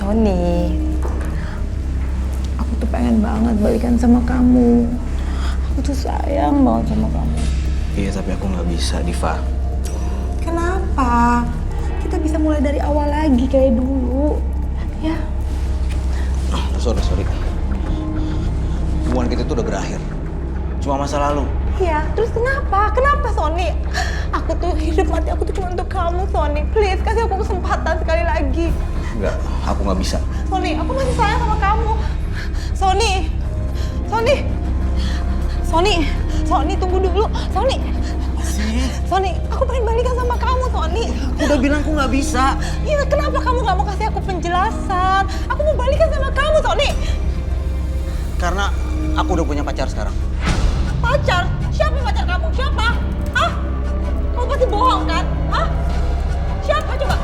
Sony, aku tuh pengen banget balikan sama kamu. Aku tuh sayang banget sama kamu. Iya, tapi aku nggak bisa, Diva. Kenapa? Kita bisa mulai dari awal lagi kayak dulu, ya? Oh, sorry. Hubungan kita tuh udah berakhir. Cuma masa lalu. Iya, terus kenapa? Kenapa, Sony? Aku tuh hidup mati aku tuh cuma untuk kamu, Sony. Please, kasih aku kesempatan sekali lagi. Enggak, aku nggak bisa. Sony, aku masih sayang sama kamu. Sony, tunggu dulu. Sony, aku pengen balikan sama kamu, Sony. Aku udah bilang aku nggak bisa. Iya, kenapa kamu nggak mau kasih aku penjelasan? Aku mau balikan sama kamu, Sony. Karena aku udah punya pacar sekarang. Pacar? Siapa pacar kamu? Siapa? Hah? Kamu pasti bohong kan? Hah? Siapa coba?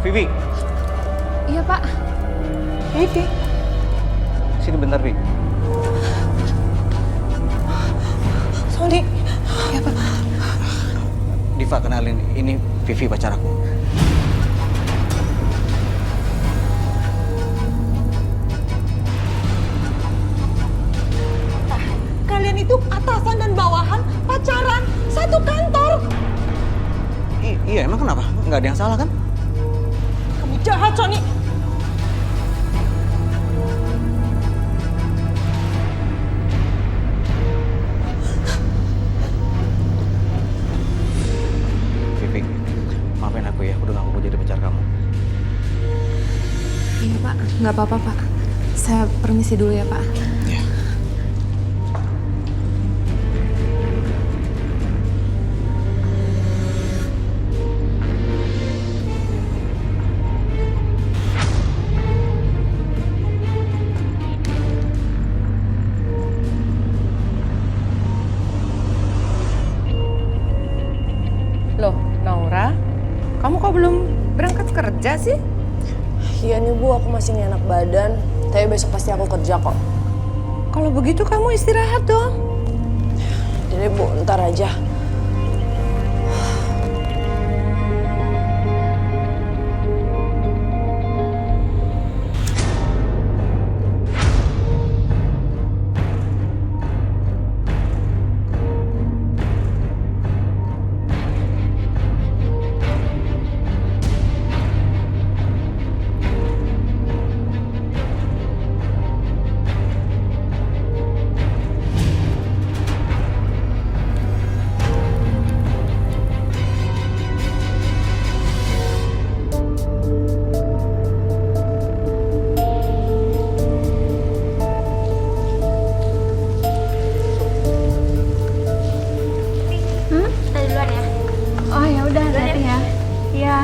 Vivi, Iya, Pak. Vivi. sini bentar, Vi. Sony. Ya, Pak. Diva, kenalin, ini Vivi pacar aku. Kalian itu atasan dan bawahan, pacaran, satu kantor. Iya, emang kenapa? Nggak ada yang salah kan? Kamu jahat, Sony. Vivi, maafin aku ya, udah ngaku jadi pacar kamu. Iya Pak, nggak apa-apa Pak. Saya permisi dulu ya Pak. Iya. Loh, Naura, kamu kok belum berangkat kerja sih? Iya nih Bu, aku masih nggak enak badan. Tapi besok pasti aku kerja kok. Kalau begitu kamu istirahat dong. Jadi Bu, ntar aja. Oh ya udah, hati ya. Iya.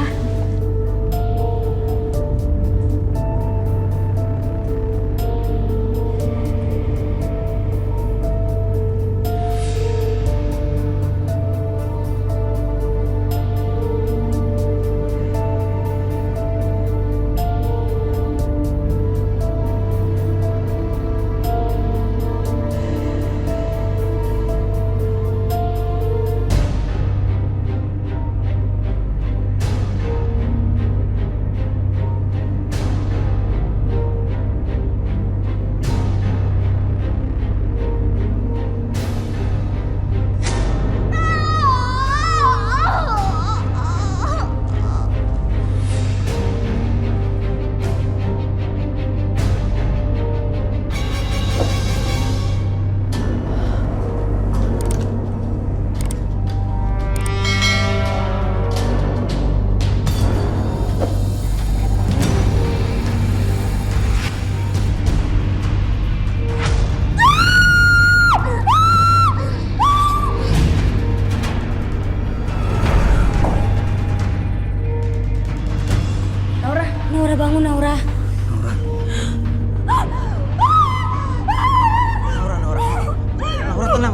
Naura bangun, Naura. Naura, tenang.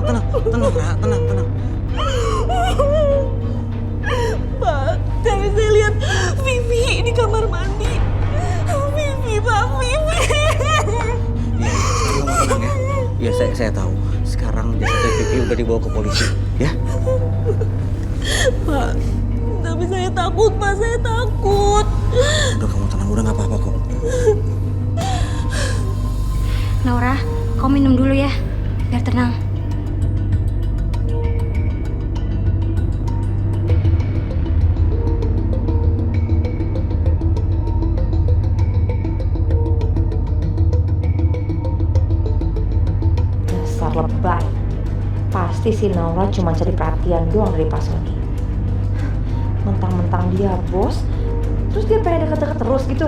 Pak, tadi saya lihat Vivi di kamar mandi. Vivi, Pak, Vivi. Iya, kamu tenang ya. Iya, saya tahu. Sekarang jasad Vivi udah dibawa ke polisi, ya. Pak, tapi saya takut, Pak. Saya takut. Udah kamu tenang, udah nggak apa-apa kok. Naura, kau minum dulu ya, biar tenang. Dasar lebay. Pasti si Naura cuma cari perhatian doang dari Pak Sony. Mentang-mentang dia bos, terus dia pengen deket-deket terus gitu.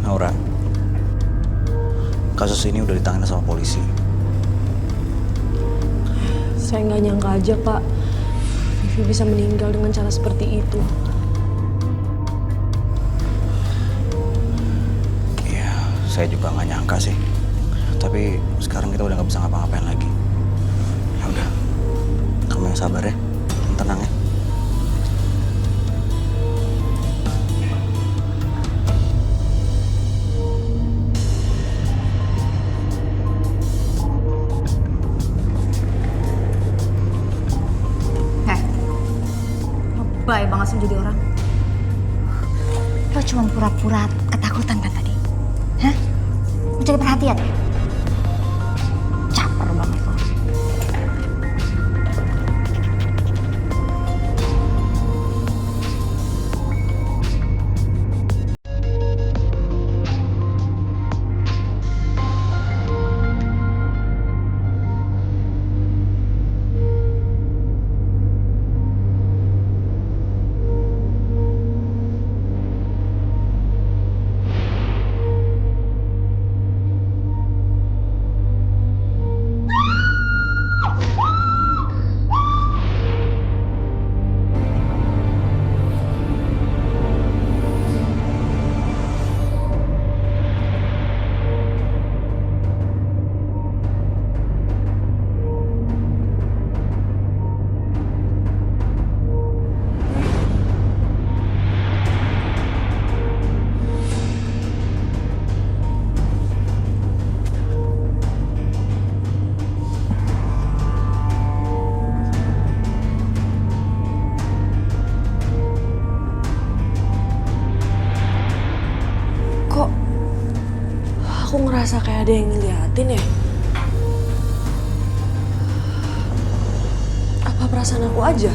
Naura, kasus ini udah ditangani sama polisi. Saya nggak nyangka aja, Pak. Vivi bisa meninggal dengan cara seperti itu. Iya, saya juga nggak nyangka sih. Tapi sekarang kita udah nggak bisa ngapa-ngapain lagi. Ya udah, kamu yang sabar ya, yang tenang ya. Lebay banget sih jadi orang. Lo cuma pura-pura ketakutan kan tadi? Hah? Mencari perhatian? Caper banget lo. Kok aku ngerasa kayak ada yang ngeliatin ya? Apa perasaan aku aja?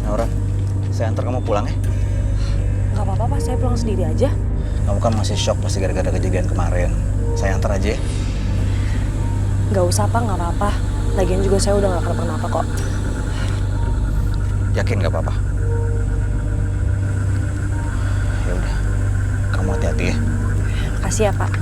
Naura, saya antar kamu pulang ya. Nggak apa-apa, Pak. Saya pulang sendiri aja. Kamu kan masih shock pasti gara-gara kejadian kemarin. Saya antar aja ya. Nggak usah, Pak. Nggak apa-apa. Lagian juga saya udah nggak kenapa-kenapa kok. Yakin nggak apa-apa? Ya udah, kamu hati-hati ya. Makasih ya, Pak.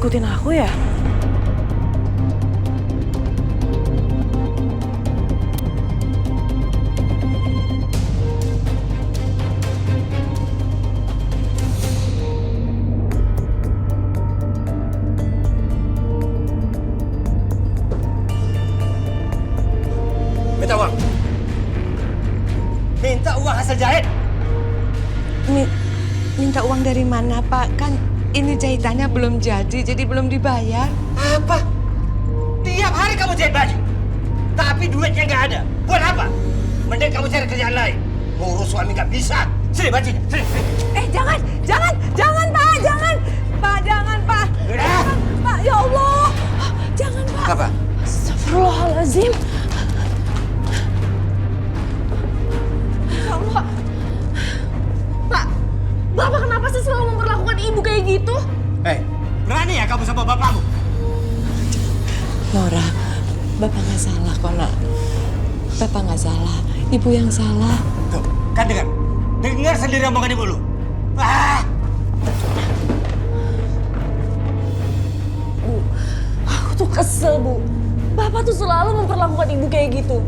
ngikutin aku ya? Minta uang. Minta uang hasil jahit. Minta uang dari mana, Pak? Kan ini jahitannya belum jadi belum dibayar. Apa? Tiap hari kamu jahit baju. Tapi duitnya nggak ada. Buat apa? Mending kamu cari kerjaan lain. Ngurus suami nggak bisa. Sini bajunya, sini. Jangan, Pak, jangan. Pak, jangan, Pak. Udah. Pak, ya Allah. Jangan, Pak. Apa? Astagfirullahaladzim. Ya Allah. Pak, Bapak kenapa sih selalu memperlakukan ibu kayak gitu? Berani ya kamu sama bapakmu? Nora, Bapak nggak salah kok, Nak. Bapak nggak salah, Ibu yang salah. Tuh, kan dengar. Dengar sendiri omongan ibu lu. Bu, aku tuh kesel, Bu. Bapak tuh selalu memperlakukan ibu kayak gitu.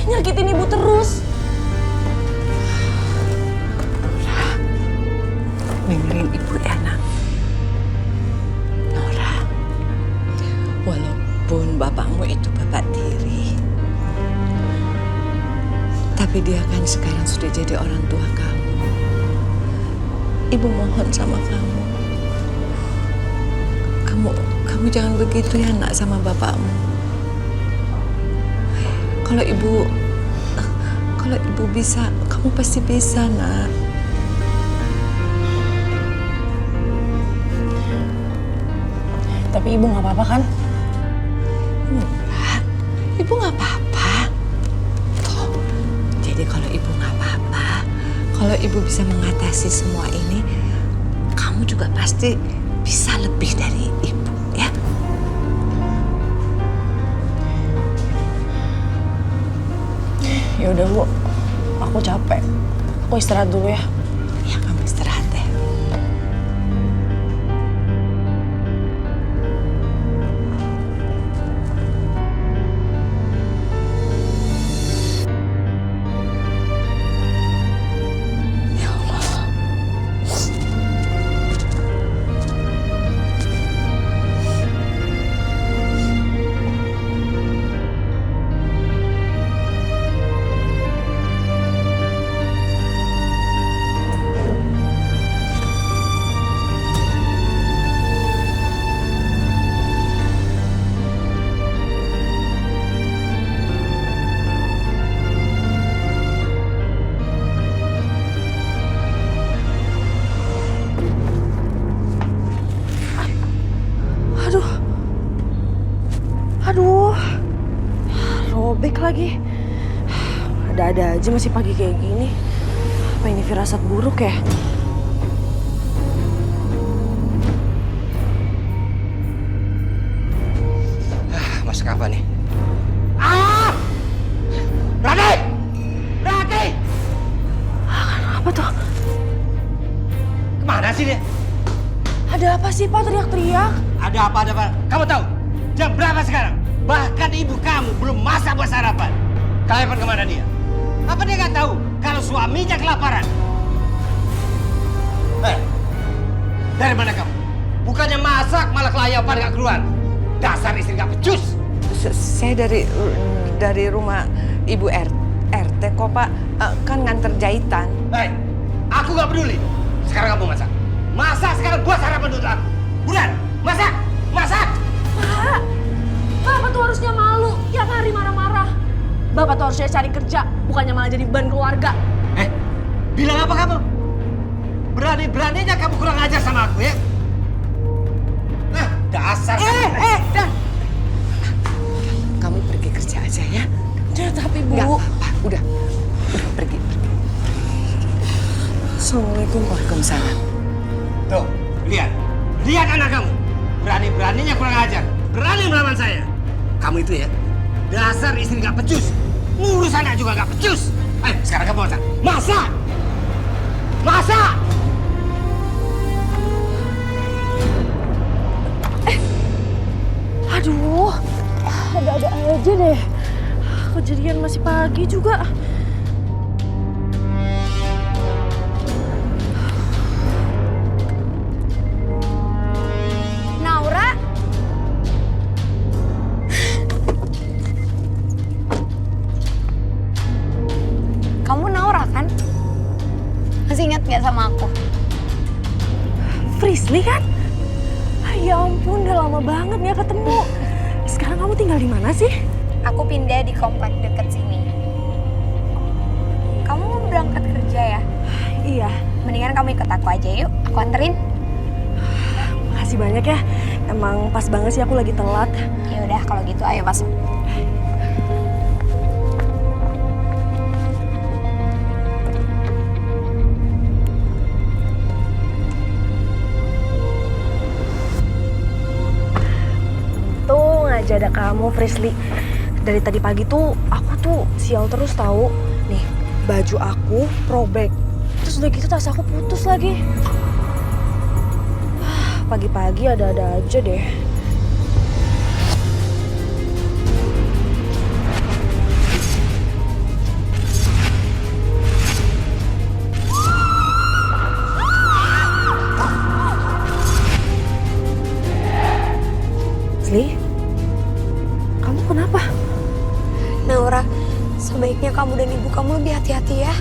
Nyakitin ibu terus. Dengerin Ibu ya, Nak. Nora, walaupun bapakmu itu bapak tiri, tapi dia kan sekarang sudah jadi orang tua kamu. Ibu mohon sama kamu. Kamu jangan begitu ya, Nak, sama bapakmu. Kalau ibu bisa, kamu pasti bisa, Nak. Tapi ibu nggak apa-apa kan? Enggak, ibu nggak apa-apa. Toh, jadi kalau ibu nggak apa-apa, kalau ibu bisa mengatasi semua ini, kamu juga pasti bisa lebih dari ibu, ya? Ya udah, Bu. Aku capek. Aku istirahat dulu ya. Ya, kamu istirahat deh. Ya Allah. Aduh. Robek lagi. Ada-ada aja masih pagi kayak gini. Apa ini firasat buruk ya? Masak apa nih? Rani! Rani! Apa tuh? Kemana sih dia? Ada apa sih, Pak, teriak-teriak? Ada apa? Kamu tahu jam berapa sekarang? Bahkan ibu kamu belum masak buat sarapan. Telepon kemana dia? Apa dia nggak tahu kalau suaminya kelaparan? Dari mana kamu? Bukannya masak malah kelayapan nggak keluar. Dasar istri nggak becus. Saya dari rumah Ibu RT kok, Pak. Kan nganter jahitan. Aku nggak peduli. Sekarang kamu masak. Masak sekarang buat sarapan untuk aku. Buruan, masak, masak. Pak, Bapak tuh harusnya malu. Tiap hari marah-marah. Bapak tuh harusnya cari kerja, bukannya malah jadi beban keluarga. Bilang apa kamu? Berani-beraninya kamu kurang ajar sama aku ya? Dasar. Dan kamu pergi kerja aja ya. Tapi, Bu. Nggak apa-apa, udah pergi. Assalamualaikum. Waalaikumsalam. Tuh, lihat anak kamu. Berani-beraninya kurang ajar. Berani melawan saya. Kamu itu ya, dasar istri nggak becus. Ngurus anak juga nggak becus. Sekarang kamu masak. Masak! Masak! aja deh. Kejadian masih pagi juga. Naura? Kamu Naura kan? Masih ingat gak sama aku? Frisly kan? Ya ampun, udah lama banget gak ketemu. Sekarang kamu tinggal di mana sih? Aku pindah di komplek deket sini. Kamu mau berangkat kerja ya? Iya, Mendingan kamu ikut aku aja yuk, aku anterin. makasih banyak ya. Emang pas banget sih aku lagi telat. Ya udah kalau gitu ayo masuk. Untung aja ada kamu, Frisly. Dari tadi pagi tuh aku tuh sial terus tahu. Nih, baju aku robek. Terus udah gitu tas aku putus lagi. Pagi-pagi ada-ada aja deh. Frisly, kamu kenapa? Naura, sebaiknya kamu dan ibu kamu lebih hati-hati ya.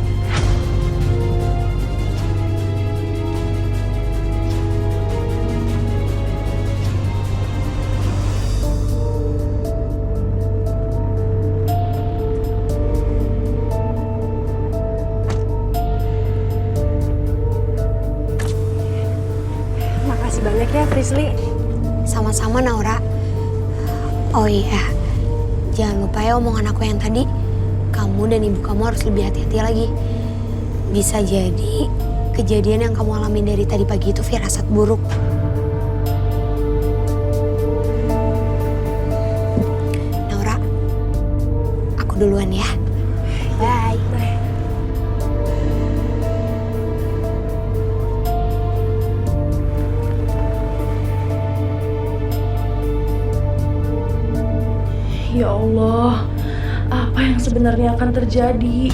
Makasih banyak ya, Frisly. Sama-sama Naura. Oh iya, jangan lupa ya omongan aku yang tadi. Kamu dan ibu kamu harus lebih hati-hati lagi. Bisa jadi kejadian yang kamu alami dari tadi pagi itu firasat buruk. Naura, aku duluan ya. Bye. Bye. Ya Allah, apa yang sebenarnya akan terjadi?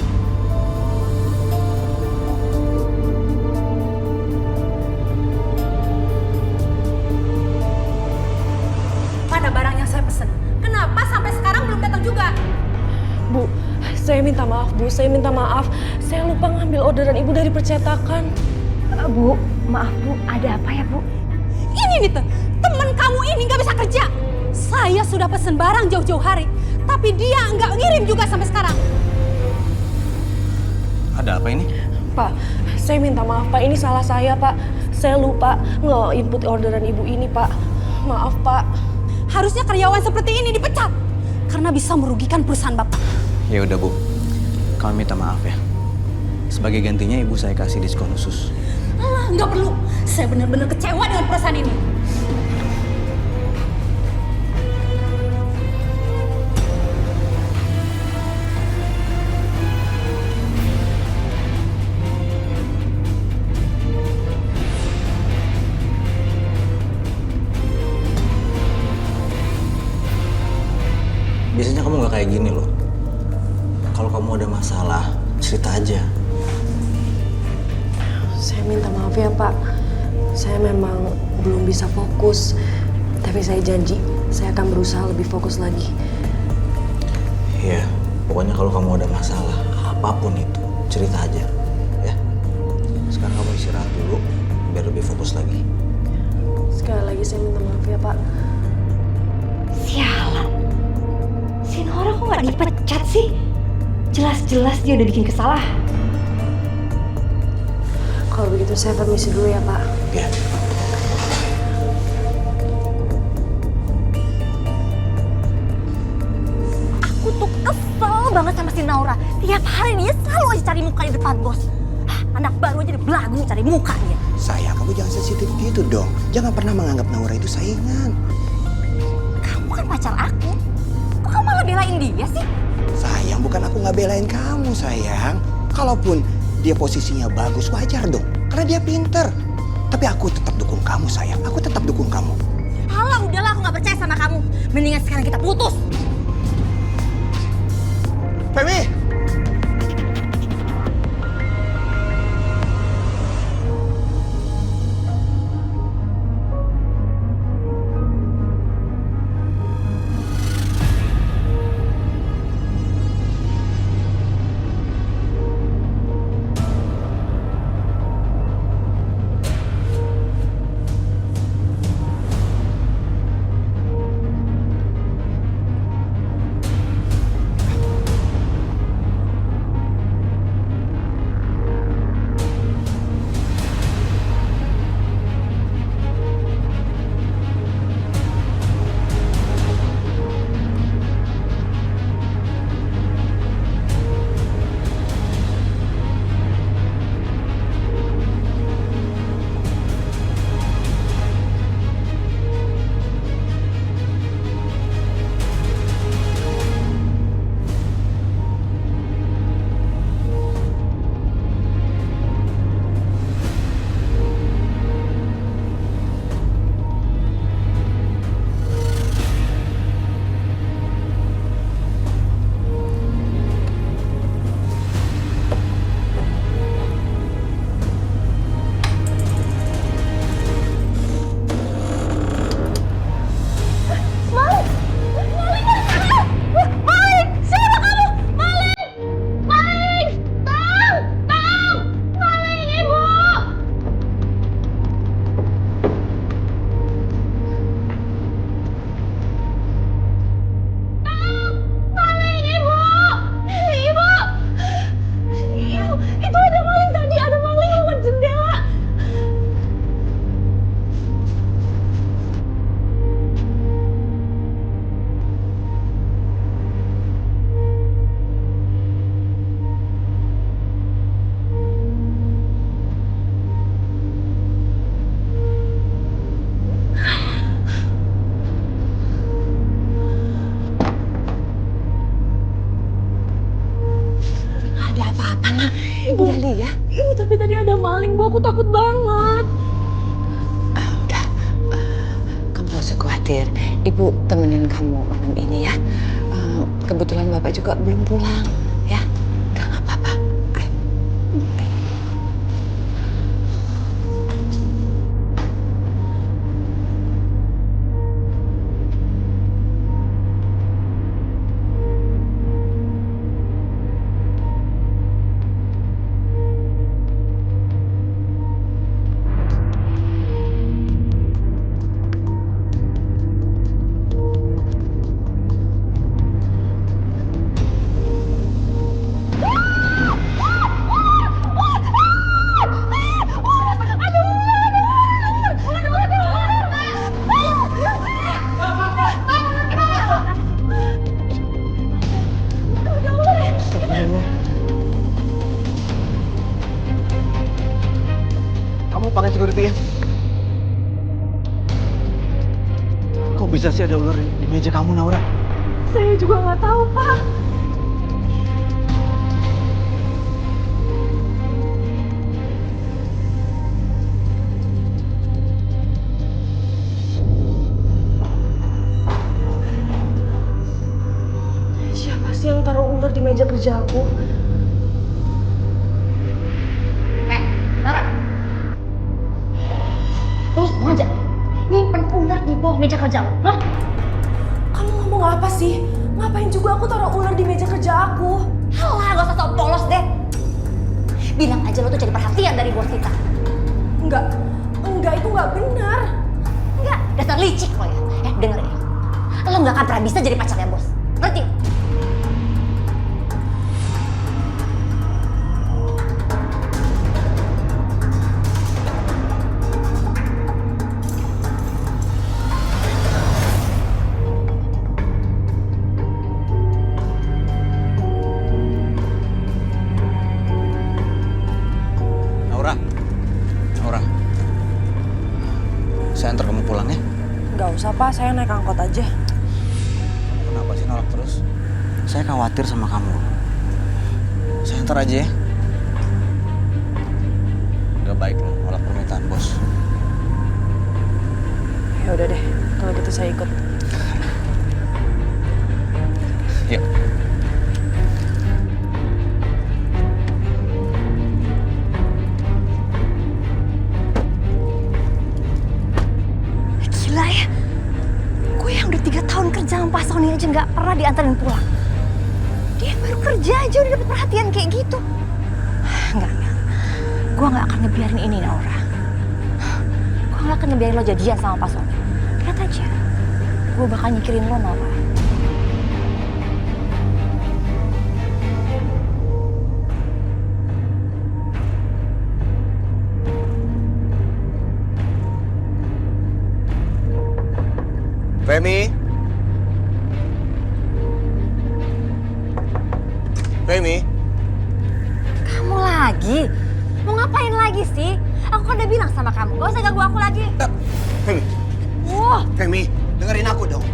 Mana barang yang saya pesen? Kenapa sampai sekarang belum datang juga? Bu, saya minta maaf, Bu. Saya minta maaf. Saya lupa ngambil orderan Ibu dari percetakan. Bu, maaf Bu, ada apa ya Bu? Ini nih temen kamu ini nggak bisa kerja. Saya sudah pesen barang jauh-jauh hari, tapi dia nggak ngirim juga sampai sekarang. Ada apa ini? Pak, saya minta maaf, Pak. Ini salah saya, Pak. Saya lupa nge-input orderan Ibu ini, Pak. Maaf, Pak. Harusnya karyawan seperti ini dipecat karena bisa merugikan perusahaan Bapak. Ya udah Bu, kami minta maaf ya. Sebagai gantinya ibu saya kasih diskon khusus. Alah, nggak perlu. Saya benar-benar kecewa dengan perusahaan ini. Biasanya kamu nggak kayak gini loh. Kalau kamu ada masalah, cerita aja. Saya minta maaf ya, Pak. Saya memang belum bisa fokus. Tapi saya janji, saya akan berusaha lebih fokus lagi. Iya, pokoknya kalau kamu ada masalah, apapun itu, cerita aja. Ya. Sekarang kamu istirahat dulu, biar lebih fokus lagi. Sekali lagi saya minta maaf ya, Pak. Sialan. Si Nora kok gak dipecat sih? Jelas-jelas dia udah bikin kesalahan. Kalau begitu saya permisi dulu ya, Pak. Ya. Aku tuh kesel banget sama si Naura. Tiap hari dia selalu aja cari muka di depan bos. Anak baru aja belagu cari mukanya. Sayang, kamu jangan sensitif gitu dong. Jangan pernah menganggap Naura itu saingan. Kamu kan pacar aku. Kok kamu malah belain dia sih? Sayang, bukan aku nggak belain kamu, sayang. Kalaupun dia posisinya bagus, wajar dong. Karena dia pinter. Tapi aku tetap dukung kamu, sayang. Aku tetap dukung kamu. Alah udahlah aku gak percaya sama kamu. Mendingan sekarang kita putus. Femi! Ada apa-apa, Nak? Ibu udah lihat? Ibu, tapi tadi ada maling, Bu. Aku takut banget. Udah, kamu gak usah khawatir. Ibu temenin kamu malam ini ya. Kebetulan Bapak juga belum pulang, ya. Udah gak apa-apa. Ayo. Kamu pakai security ya? Kok bisa sih ada ular di meja kamu, Naura? Saya juga nggak tahu, Pak. Siapa sih yang taruh ular di meja kerja aku? Terus mau aja nyimpen ular di bawah meja kerja lo, hah? Kamu ngomong apa sih? Ngapain juga aku taruh ular di meja kerja aku? Halah, gak usah sok polos deh. Bilang aja lo tuh cari perhatian dari bos kita. Enggak, itu nggak benar. Enggak, dasar licik lo ya. Denger ya. Lo nggak akan pernah bisa jadi pacarnya bos. Ngerti? Naura, saya antar kamu pulang ya. Nggak usah, Pak. Saya naik angkot aja. Kenapa sih nolak terus? Saya khawatir sama kamu. Saya antar aja ya. Gak baik loh nolak permintaan bos. Ya udah deh, kalau gitu saya ikut. Yuk. Naura diantarin pulang. Dia baru kerja aja udah dapet perhatian kayak gitu. Enggak. Gue gak akan ngebiarin ini, Naura. Gue gak akan ngebiarin lo jadian sama Pak Sony. Lihat aja, gue bakal nyikirin lo, Naura. Femi? Femi? Kamu lagi? Mau ngapain lagi sih? Aku kan udah bilang sama kamu, gak usah ganggu aku lagi. Femi? Wah, Femi, dengerin aku dong.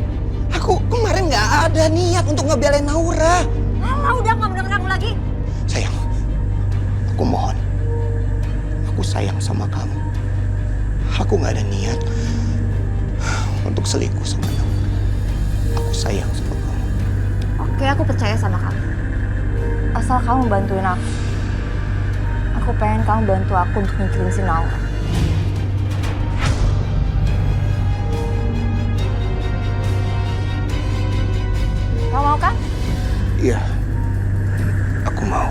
Aku kemarin nggak ada niat untuk ngebelain Naura. alah udah gak mau denger kamu lagi. Sayang, aku mohon. Aku sayang sama kamu. Aku nggak ada niat untuk selingkuh sama Naura. Aku sayang sama kamu. Oke, aku percaya sama kamu. Asal kamu bantuin aku. Aku pengen kamu bantu aku untuk nyicilin si Naura. Kamu mau kan? Iya, aku mau.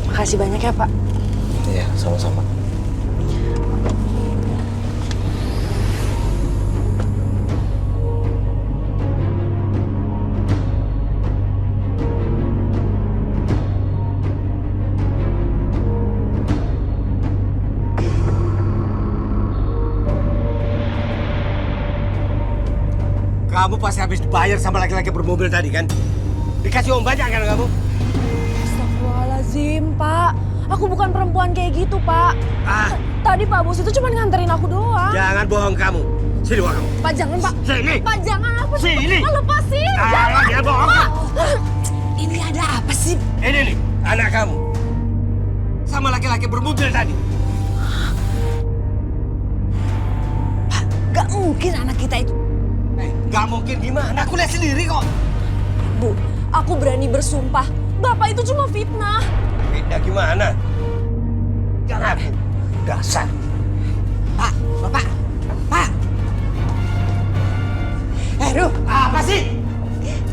Makasih banyak ya, Pak. Iya, sama-sama. Kamu pasti habis dibayar sama laki-laki bermobil tadi kan? Dikasih uang banyak kan kamu? Astagfirullahaladzim, Pak. Aku bukan perempuan kayak gitu, Pak. Tadi Pak Bos itu cuma nganterin aku doang. Jangan bohong kamu. Sini uang kamu. Pak, jangan, Pak. Sini. Pak, jangan. Aku Sini. Pak, lepasin. Jangan bohong. Pak. Ini ada apa sih? Ini nih, anak kamu. Sama laki-laki bermobil tadi. Gak mungkin anak kita itu. Gak mungkin gimana? Aku lihat sendiri kok. Bu, aku berani bersumpah. Bapak itu cuma fitnah. Fitnah gimana? Jangan aku. Dasar. Pak, Bapak, Pak. Heru, Apa sih?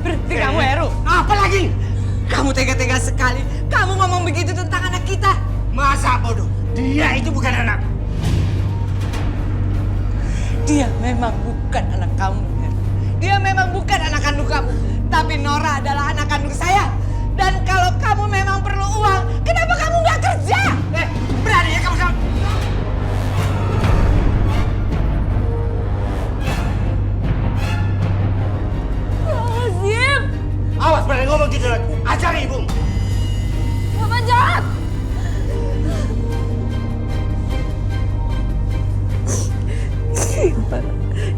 berhenti kamu Heru. Apa lagi? Kamu tega-tega sekali. Kamu ngomong begitu tentang anak kita. Masa bodoh? Dia itu bukan anak. Dia memang bukan anak kamu, Heru. Dia memang bukan anak kandung kamu. Tapi Nora adalah anak kandung saya. Dan kalau kamu memang perlu uang, kenapa kamu nggak kerja? Berani ya kamu sama... Azim. Awas berani ngomong gitu lagi. Ajar ibu. Bapak jahat.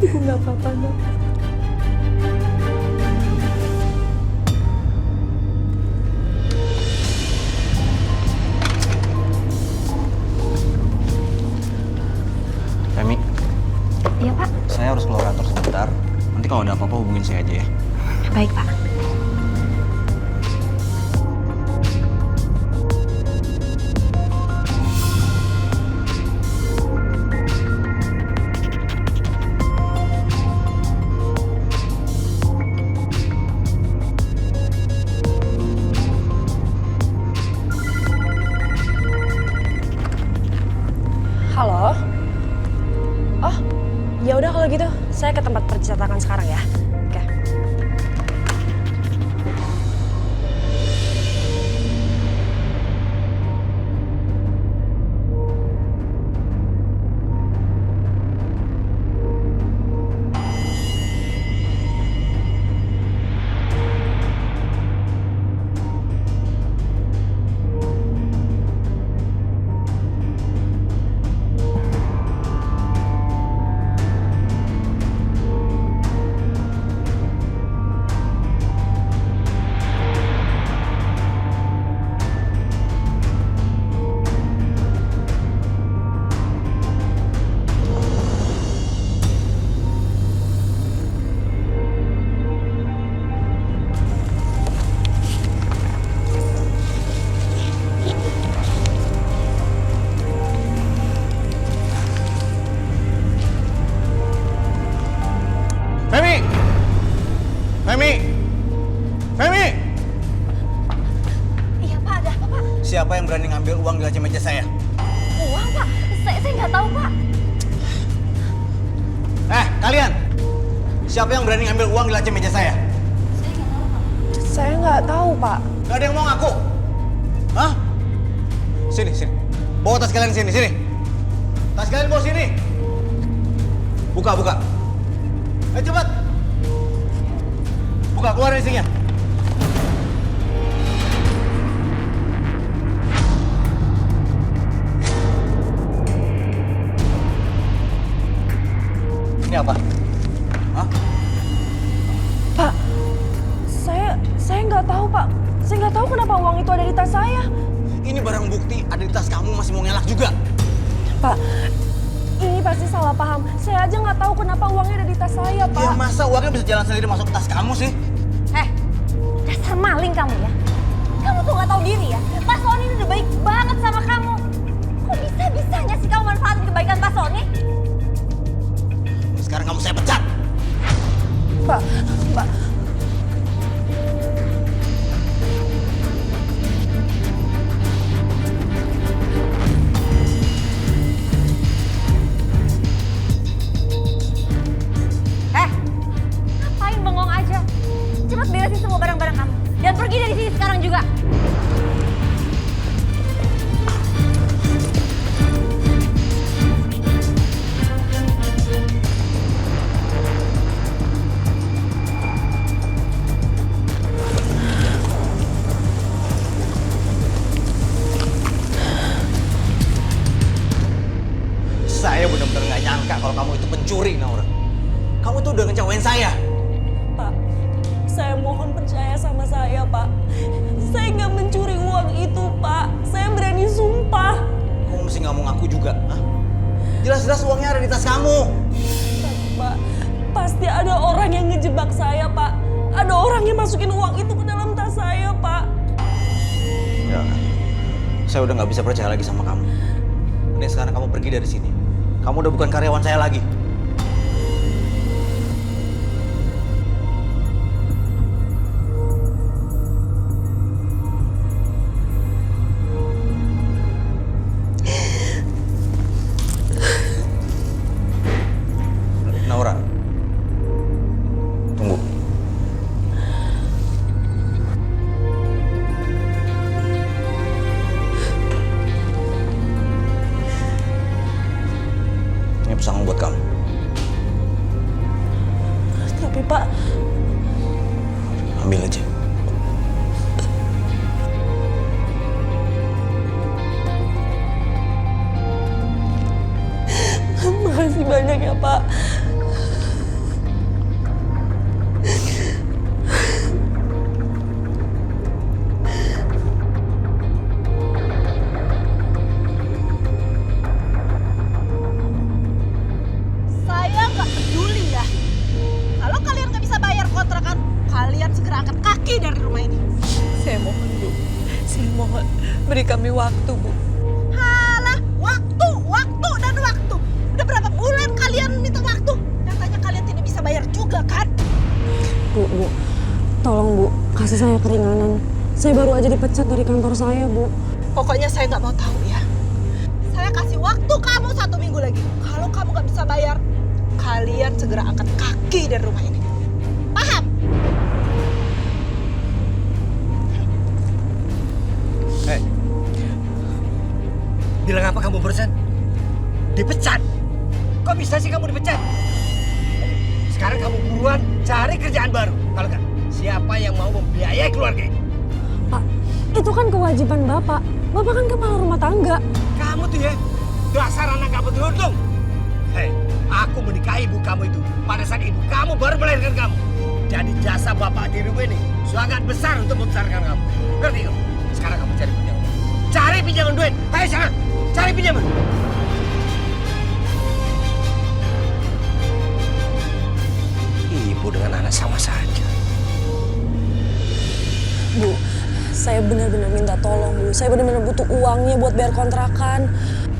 Ibu nggak apa-apa, Nak. Femi, Iya, Pak. saya harus keluar kantor sebentar. Nanti kalau ada apa-apa hubungin saya aja ya. Baik, Pak. Halo. Oh, ya udah kalau gitu, saya ke tempat percetakan sekarang ya. Oke. saya. Uang, Pak? Saya nggak tahu, Pak. Kalian! Siapa yang berani ngambil uang di laci meja saya? Saya nggak tahu, Pak. Gak ada yang mau ngaku? Hah? Sini. Bawa tas kalian sini. Tas kalian bawa sini. Buka. Cepat. Buka, keluar isinya. Ini apa? Hah? Pak, saya nggak tahu, Pak. Saya nggak tahu kenapa uang itu ada di tas saya. Ini barang bukti ada di tas kamu, masih mau ngelak juga. Pak, ini pasti salah paham. Saya aja nggak tahu kenapa uangnya ada di tas saya, Pak. Ya masa uangnya bisa jalan sendiri masuk ke tas kamu sih? Dasar maling kamu ya. Kamu tuh nggak tahu diri ya. Pak Sony ini udah baik banget sama kamu. Kok bisa-bisanya sih kamu manfaatin kebaikan Pak Sony? Sekarang kamu saya pecat. Pak. Ngapain bengong aja? Cepat beresin semua barang-barang kamu. Dan pergi dari sini sekarang juga. Saya benar-benar nggak nyangka kalau kamu itu pencuri, Naura. Kamu tuh udah ngecewain saya. Pak, saya mohon percaya sama saya, Pak. Saya nggak mencuri uang itu, Pak. Saya berani sumpah. Kamu mesti nggak mau ngaku juga, hah? Jelas-jelas uangnya ada di tas kamu. Pak, pasti ada orang yang ngejebak saya, Pak. Ada orang yang masukin uang itu ke dalam tas saya, Pak. Ya, saya udah nggak bisa percaya lagi sama kamu. Mending sekarang kamu pergi dari sini. Kamu udah bukan karyawan saya lagi. Naura, tunggu. Ini pesangon buat kamu. Tapi Pak, Ambil aja. makasih banyak ya Pak. Saya nggak peduli ya. Kalau kalian nggak bisa bayar kontrakan, kalian segera angkat kaki dari rumah ini. Saya mohon Bu, saya mohon beri kami waktu Bu. Halah, waktu dan waktu. Udah berapa bulan kalian minta waktu? Nyatanya kalian tidak bisa bayar juga kan? Bu, tolong Bu, kasih saya keringanan. Saya baru aja dipecat dari kantor saya, Bu. Pokoknya saya nggak mau tahu ya. Saya kasih waktu kamu 1 minggu lagi. Kalau kamu nggak bisa bayar, kalian segera angkat kaki dari rumah ini. Paham? Bilang apa kamu barusan? Dipecat? Kok bisa sih kamu dipecat? Sekarang kamu buruan cari kerjaan baru. Kalau enggak, siapa yang mau membiayai keluarga ini? Pak, itu kan kewajiban Bapak. Bapak kan kepala rumah tangga. Kamu tuh ya, dasar anak gak beruntung. Hei, aku menikahi ibu kamu itu pada saat ibu kamu baru melahirkan kamu. Jadi jasa bapak di rumah ini sangat besar untuk membesarkan kamu. Ngerti kamu? Sekarang kamu cari pinjaman. Cari pinjaman duit. Ayo sana, cari pinjaman. Ibu dengan anak sama saja. Bu, saya benar-benar minta tolong Bu. Saya benar-benar butuh uangnya buat bayar kontrakan.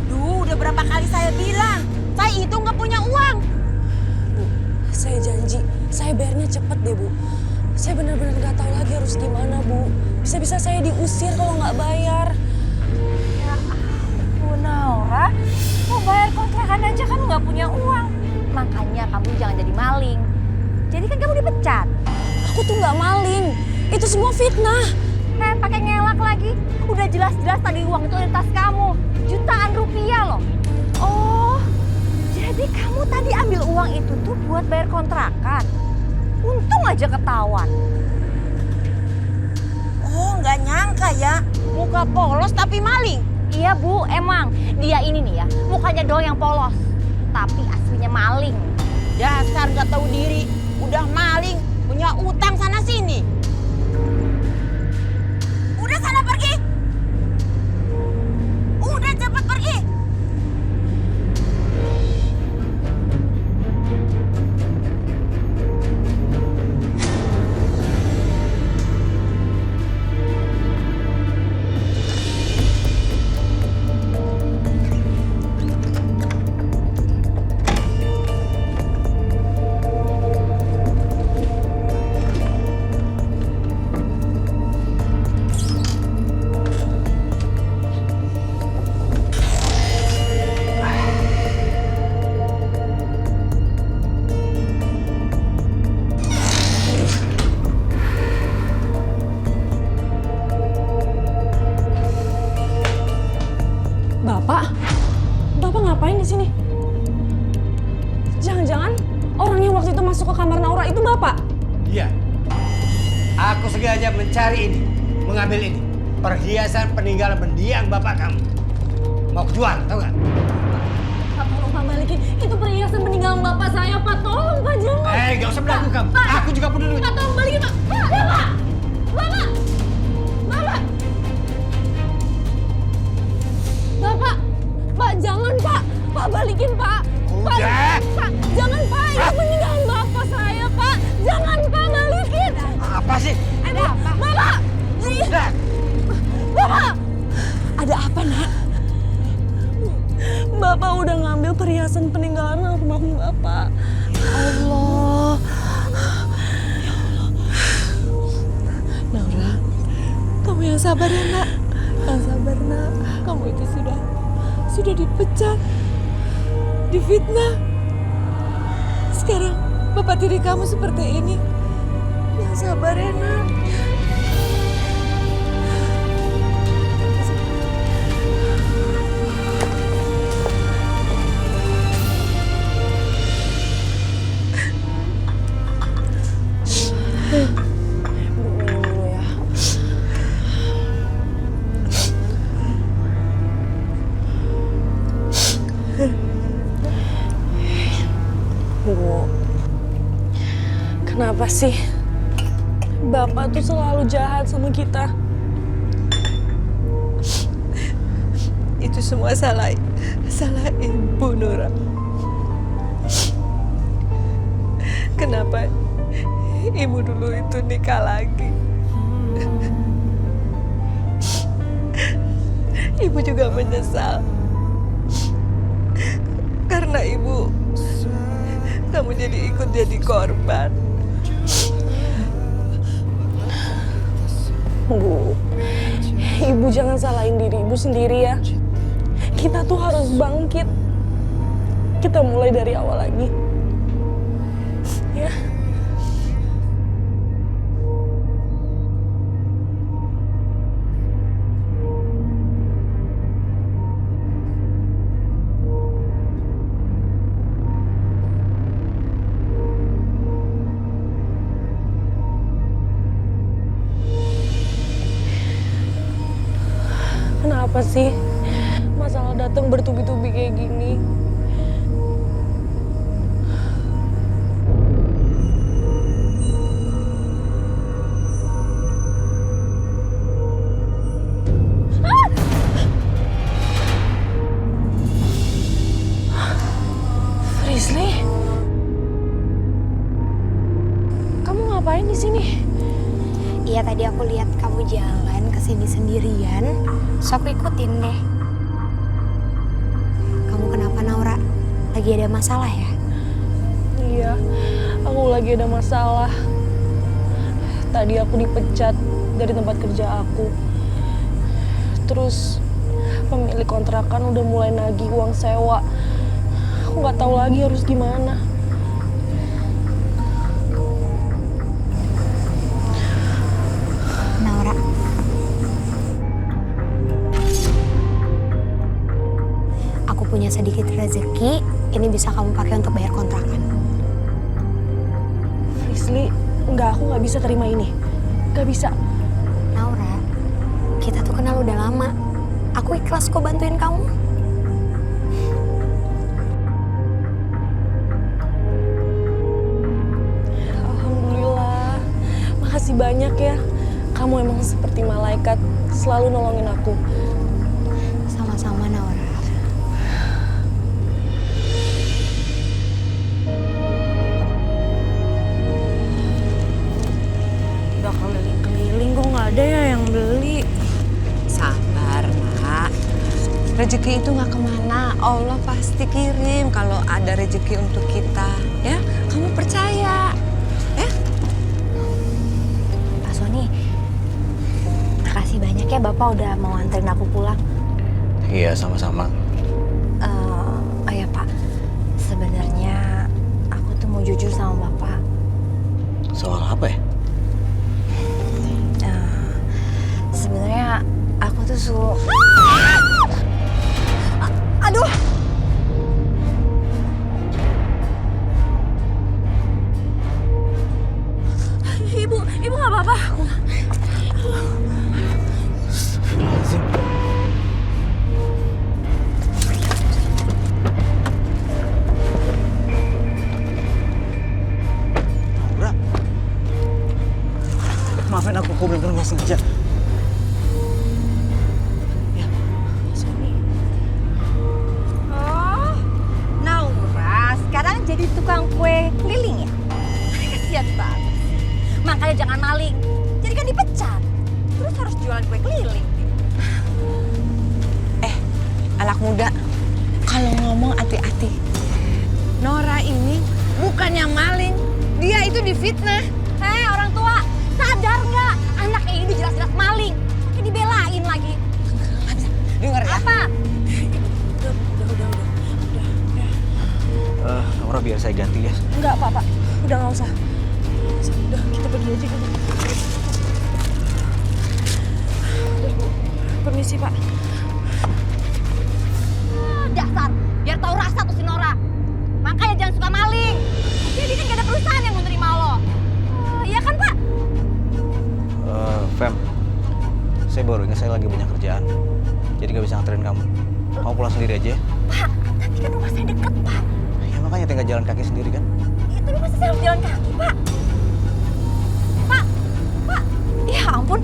Duh, udah berapa kali saya bilang, saya itu nggak punya uang. Bu, saya janji, saya bayarnya cepet deh Bu. Saya benar-benar nggak tahu lagi harus gimana Bu. Bisa-bisa saya diusir kalau nggak bayar. Ya maling. Jadi kan kamu dipecat. Aku tuh nggak maling. Itu semua fitnah. Pakai ngelak lagi. Udah jelas-jelas tadi uang itu ada di tas kamu. Jutaan rupiah loh. Oh, jadi kamu tadi ambil uang itu tuh buat bayar kontrakan. Untung aja ketahuan. Oh, nggak nyangka ya. Muka polos tapi maling. Iya Bu, emang dia ini nih ya, mukanya doang yang polos. Tapi aslinya maling. Dasar nggak tahu diri. Udah maling, punya utang sana sini. Udah sana pergi. Udah cepet pergi. Bapak ngapain di sini? Jangan-jangan orang yang waktu itu masuk ke kamar Naura itu Bapak? Iya. Aku sengaja mencari ini, mengambil ini. Perhiasan peninggalan mendiang bapak kamu. Mau jual, tahu nggak? Pak, tolong Pak balikin. Itu perhiasan peninggalan Bapak saya, Pak. Tolong Pak, jangan. Nggak usah belagu kamu. Pak. Aku juga peduli. Pak, tolong balikin Pak. Bapak! Bapak! Bapak! Bapak! Pak, jangan Pak. Pak, balikin Pak. Pak, Udah. Pak, jangan Pak. Itu peninggalan Bapak saya, Pak. Jangan Pak, balikin. Apa sih? Ada apa? Bapak! Udah. Bapak! Ada apa, Nak? Bapak udah ngambil perhiasan peninggalan almarhum Bapak. Allah. Ya Allah. Naura, kamu yang sabar ya, Nak. Yang sabar, Nak. Kamu itu sudah dipecat, difitnah. Sekarang Bapak tiri kamu seperti ini. Yang sabar ya, Nak. Bu, kenapa sih Bapak tuh selalu jahat sama kita? Itu semua salah Ibu Nura. Kenapa Ibu dulu itu nikah lagi? Ibu juga menyesal karena kamu ikut jadi korban. Bu, Ibu jangan salahin diri Ibu sendiri ya. Kita tuh harus bangkit. Kita mulai dari awal lagi. Ya. Kenapa sih masalah datang bertubi-tubi kayak gini? Frisly, kamu ngapain di sini? Iya, tadi aku lihat kamu jalan ke sini sendirian, so aku ikutin deh. Kamu kenapa, Naura? Lagi ada masalah ya? Iya, aku lagi ada masalah. Tadi aku dipecat dari tempat kerja aku. Terus pemilik kontrakan udah mulai nagih uang sewa. Aku nggak tahu lagi harus gimana. punya sedikit rezeki, ini bisa kamu pakai untuk bayar kontrakan. Frisly, enggak, aku nggak bisa terima ini. Nggak bisa. Naura, kita tuh kenal udah lama. Aku ikhlas kok bantuin kamu. Alhamdulillah. Makasih banyak ya. Kamu emang seperti malaikat, selalu nolongin aku. Sama-sama, Naura. Udah keliling-keliling kok nggak ada ya yang beli. Sabar, Nak. Rezeki itu nggak kemana. Allah pasti kirim kalau ada rezeki untuk kita. Ya, kamu percaya. Ya? Pak Sony, makasih banyak ya Bapak udah mau anterin aku pulang. Iya, sama-sama. Oh ya Pak, sebenarnya aku tuh mau jujur sama Bapak. Soal apa ya? Sebenarnya aku tuh aduh. Ibu nggak apa-apa. Laura. Maafin aku bener-bener nggak sengaja. Oh, Naura sekarang jadi tukang kue keliling ya? Kasian banget. Makanya jangan maling. Jadi kan dipecat. Terus harus jualan kue keliling. Anak muda, kalau ngomong hati-hati. Nora ini bukannya maling, dia itu difitnah. Hei orang tua, sadar nggak? Anak ini jelas-jelas maling. Pakai dibelain lagi. Dengar ya? Apa? Laura biar saya ganti ya. Enggak, Pak. Udah nggak usah. Udah, kita pergi aja gitu. Udah, Bu. Permisi, Pak. Dasar, biar tahu rasa tuh si Nora. Makanya jangan suka maling. Jadi kan gak ada perusahaan yang menerima lo. Iya kan Pak? Fem, saya baru ingat saya lagi banyak kerjaan. Jadi nggak bisa nganterin kamu. Kamu pulang sendiri aja ya? Pak, tapi kan rumah saya deket Pak. Ya makanya tinggal jalan kaki sendiri kan? Ya, tapi masa saya harus jalan kaki Pak? Pak, ya ampun.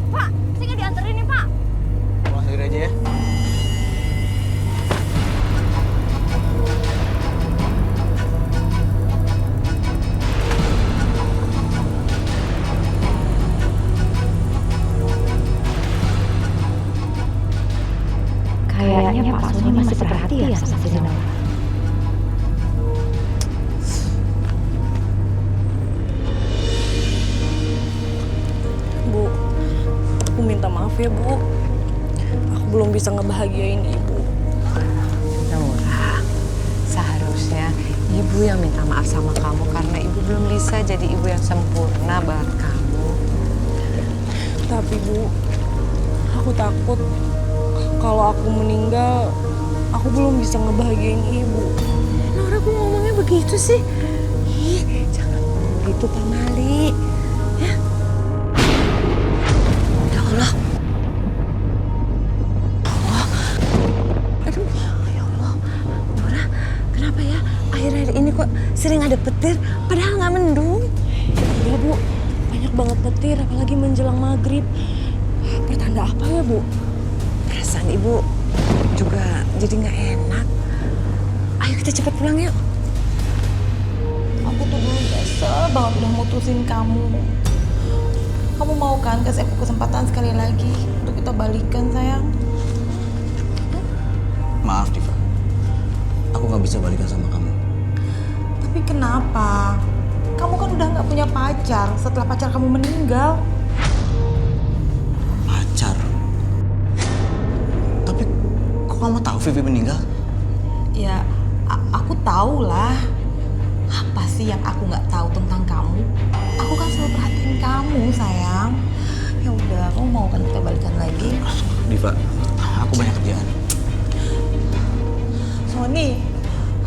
Pak, saya nggak dianterin nih Pak. Pulang sendiri aja ya? Kayaknya Pak Sony masih perhatian sama si Nora. Bu, aku minta maaf ya, Bu. Aku belum bisa ngebahagiain Ibu. Nora, seharusnya ibu yang minta maaf sama kamu karena ibu belum bisa jadi ibu yang sempurna buat kamu. Tapi Bu, aku takut kalau aku meninggal, aku belum bisa ngebahagiain Ibu. Nora, kok ngomongnya begitu sih? Ih, jangan ngomong gitu, Pak Mali. Ya? Ya Allah. Aduh, ya Allah. Nora, kenapa ya? Akhir-akhir ini kok sering ada petir, padahal nggak mendung. Ya Bu, banyak banget petir, apalagi menjelang maghrib. Pertanda apa ya Bu? Perasaan ibu juga jadi nggak enak. Ayo kita cepat pulang yuk. Aku tuh dulu nyesel banget udah mutusin kamu. Kamu mau kan kasih aku kesempatan sekali lagi untuk kita balikan, sayang? Maaf Diva, aku nggak bisa balikan sama kamu. Tapi kenapa? Kamu kan udah nggak punya pacar setelah pacar kamu meninggal. Pacar? Tapi kok kamu tahu Vivi meninggal? Ya, aku tahu lah. Apa sih yang aku nggak tahu tentang kamu? Aku kan selalu perhatiin kamu, sayang. Ya udah udah, kamu mau kan kita balikan lagi? Diva, aku banyak kerjaan.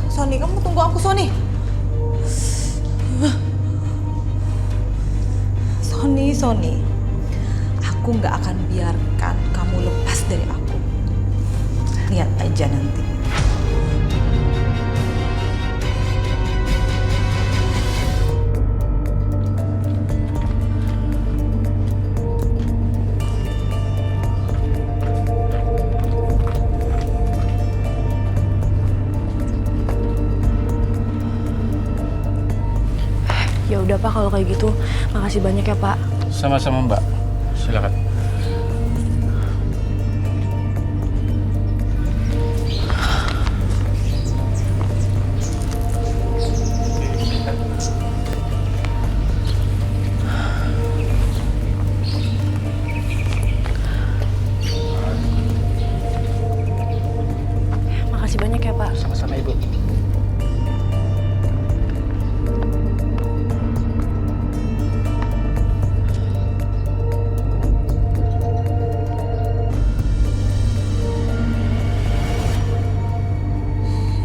Sony, kamu tunggu aku, Sony. Sony, aku nggak akan biarkan kamu lepas dari aku. Lihat aja nanti. Ya udah Pak, kalau kayak gitu, makasih banyak ya Pak. Sama-sama Mbak. Silakan. Makasih banyak ya Pak. Sama-sama Ibu.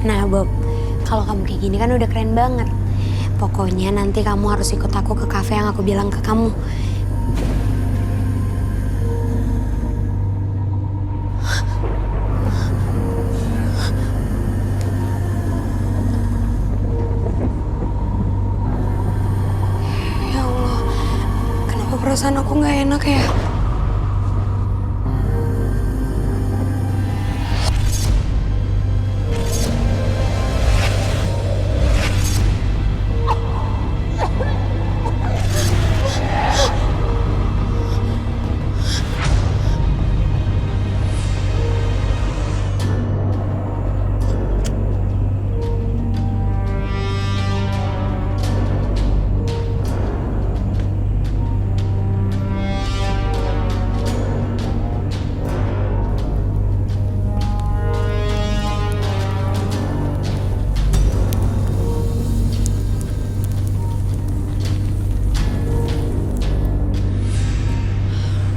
Nah Bob, kalau kamu kayak gini kan udah keren banget. Pokoknya nanti kamu harus ikut aku ke kafe yang aku bilang ke kamu. Ya Allah, kenapa perasaan aku nggak enak ya?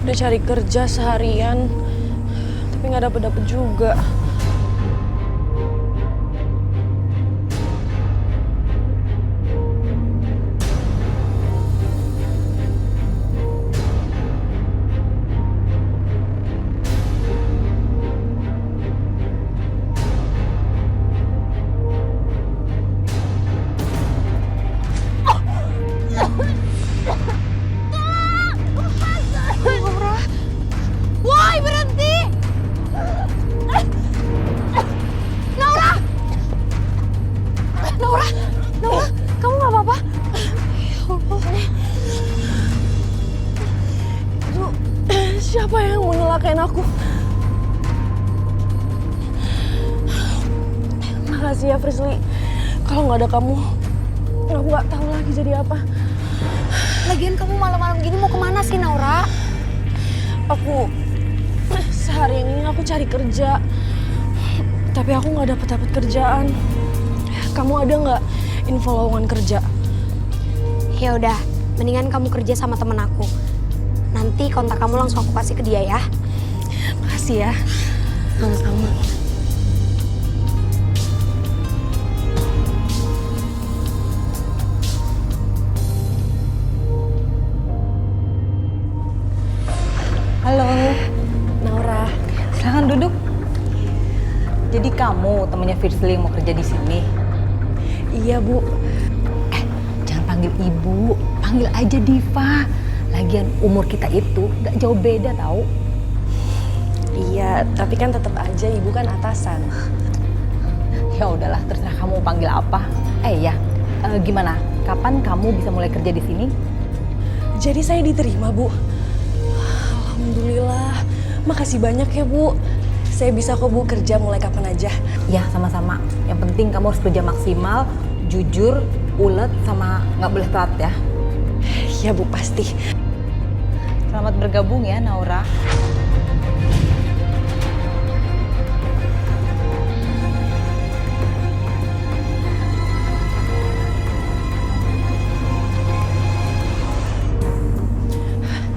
Udah cari kerja seharian, tapi nggak dapet juga. Woi, berhenti! Naura, kamu nggak apa-apa? Itu siapa yang mau nyelakain aku? Makasih ya Frisly. Kalau nggak ada kamu, aku nggak tahu lagi jadi apa. Lagian kamu malam-malam gini mau kemana sih, Naura? Aku seharian ini aku cari kerja, tapi aku nggak dapet kerjaan. Kamu ada nggak info lowongan kerja? Ya udah, mendingan kamu kerja sama temen aku. Nanti kontak kamu langsung aku kasih ke dia ya. Makasih ya. Sama-sama. Halo, Naura. silahkan duduk. Jadi kamu temannya Frisly yang mau kerja di sini? Iya Bu. Jangan panggil ibu, panggil aja Diva. Lagian umur kita itu gak jauh beda tahu. Iya, tapi kan tetap aja ibu kan atasan. Ya udahlah, terserah kamu panggil apa. Gimana? Kapan kamu bisa mulai kerja di sini? Jadi saya diterima Bu. Alhamdulillah. Makasih banyak ya Bu. Saya bisa kok Bu kerja mulai kapan aja. Ya sama-sama. Yang penting kamu harus kerja maksimal, jujur, ulet, sama nggak boleh telat ya. Ya Bu, pasti. Selamat bergabung ya Naura.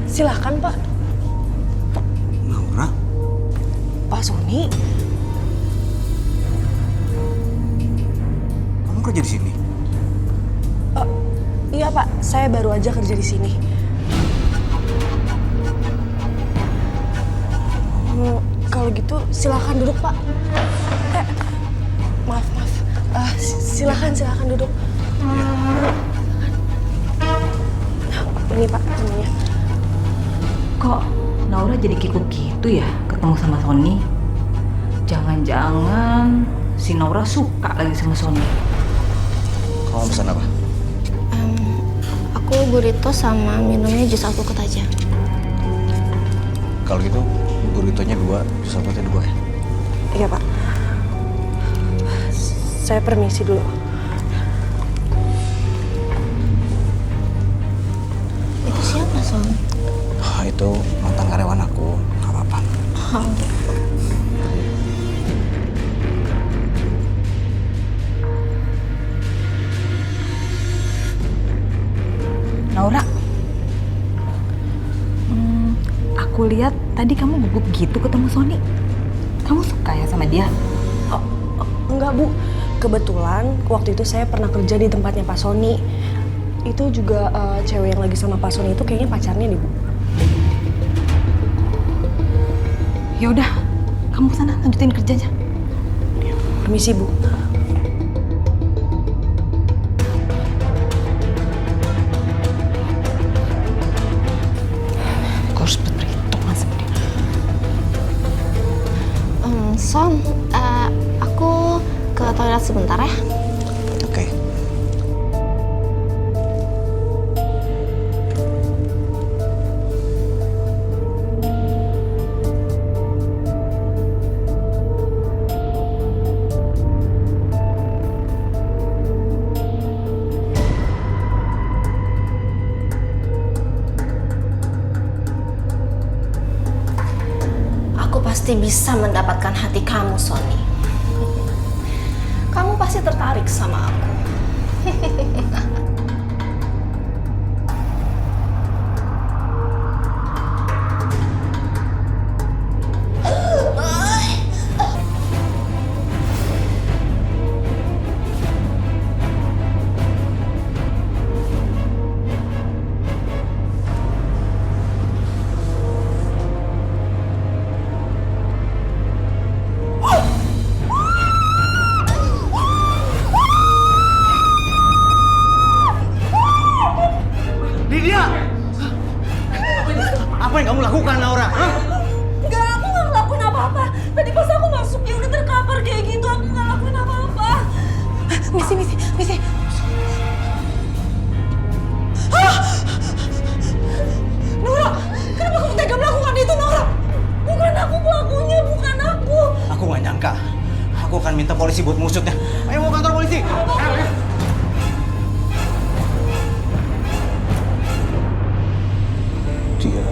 Silahkan Pak. Sony? Kamu kerja di sini? Iya Pak, saya baru aja kerja di sini. Kalau gitu silakan duduk Pak. Maaf. Silakan duduk. Ini Pak namanya. Kok Naura jadi kikuk gitu ya ketemu sama Sony? Jangan-jangan si Naura suka lagi sama Sony. Kamu pesan apa? Aku burrito sama minumnya jus alpukat aja. Kalau gitu, burritonya 2, jus alpukatnya 2 ya? Iya Pak. Saya permisi dulu. Itu siapa, Son? Itu mantan karyawan aku, nggak apa-apa. Naura, aku lihat tadi kamu gugup gitu ketemu Sony. Kamu suka ya sama dia? Enggak Bu, kebetulan waktu itu saya pernah kerja di tempatnya Pak Sony. Itu juga cewek yang lagi sama Pak Sony itu kayaknya pacarnya nih Bu. Ya udah, kamu sana lanjutin kerjanya. Permisi Bu. Aku harus berperhitungan sama dia. Son, aku ke toilet sebentar ya. Oke. Aku pasti bisa mendapatkan hati kamu, Sony. Kamu pasti tertarik sama aku. Lydia! Apa yang kamu lakukan, Naura? Hah? Enggak, aku nggak ngelakuin apa-apa. Tadi pas aku masuk dia udah terkapar kayak gitu. Aku nggak ngelakuin apa-apa. Misi. Nora, kenapa kamu tega melakukan itu, Nora? Bukan aku pelakunya, bukan aku. Aku nggak nyangka. Aku akan minta polisi buat mengusutnya. Ayo mau kantor polisi. Ayo. Dia.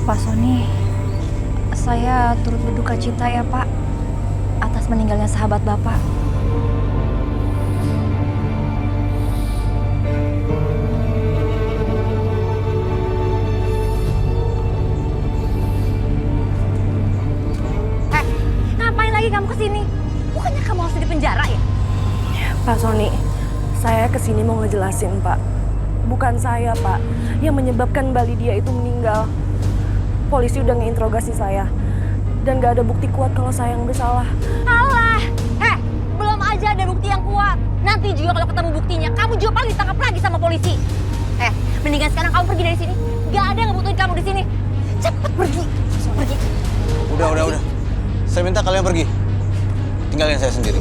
Pak Sony, saya turut berduka cita ya Pak atas meninggalnya sahabat Bapak. Ngapain lagi kamu kesini? Bukannya kamu harus di penjara ya? Pak Sony, saya kesini mau ngejelasin Pak. Bukan saya Pak yang menyebabkan Mbak Lydia itu meninggal. Polisi udah ngeinterogasi saya. Dan gak ada bukti kuat kalau saya yang bersalah. Alah, belum aja ada bukti yang kuat. Nanti juga kalau ketemu buktinya, kamu juga paling ditangkap lagi sama polisi. Mendingan sekarang kamu pergi dari sini. Gak ada yang ngebutuhin kamu di sini. Cepet pergi. Pergi. Udah. Saya minta kalian pergi. Tinggalin saya sendiri.